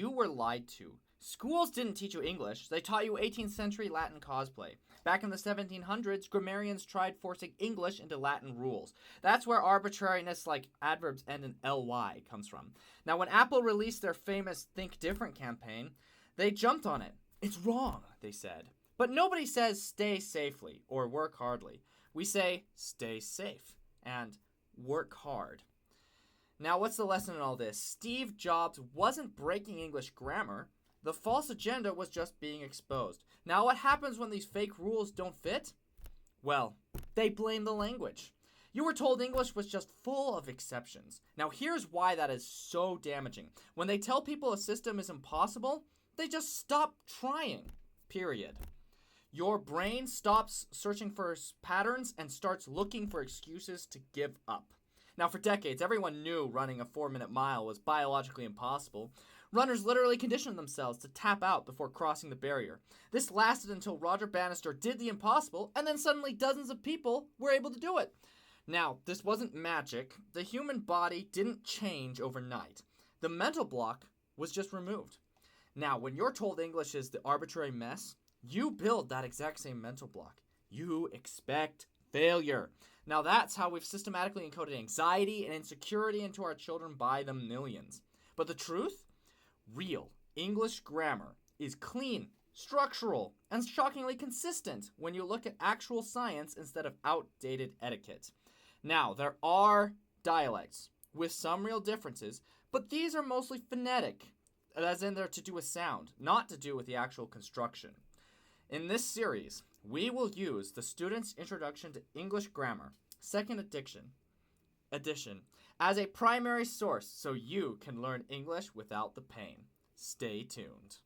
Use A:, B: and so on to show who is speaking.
A: you were lied to. Schools didn't teach you English, they taught you 18th century Latin cosplay. Back in the 1700s, grammarians tried forcing English into Latin rules. That's where arbitrariness like adverbs end in ly comes from. Now, when Apple released their famous Think Different campaign, they jumped on it. It's wrong, they said. But nobody says stay safely or work hardly. We say stay safe and work hard. Now, what's the lesson in all this? Steve Jobs wasn't breaking English grammar. The false agenda was just being exposed. Now, what happens when these fake rules don't fit? Well, they blame the language. You were told English was just full of exceptions. Now, here's why that is so damaging. When they tell people a system is impossible, they just stop trying. Period. Your brain stops searching for patterns and starts looking for excuses to give up. Now, for decades, everyone knew running a 4-minute mile was biologically impossible. Runners literally conditioned themselves to tap out before crossing the barrier. This lasted until Roger Bannister did the impossible, and then suddenly dozens of people were able to do it. Now, this wasn't magic. The human body didn't change overnight. The mental block was just removed. Now, when you're told English is the arbitrary mess, you build that exact same mental block. You expect failure. Now, that's how we've systematically encoded anxiety and insecurity into our children by the millions. But the truth? Real English grammar is clean, structural, and shockingly consistent when you look at actual science instead of outdated etiquette. Now, there are dialects with some real differences, but these are mostly phonetic, as in they're to do with sound, not to do with the actual construction. In this series, we will use the Student's Introduction to English Grammar, second edition, as a primary source so you can learn English without the pain. Stay tuned.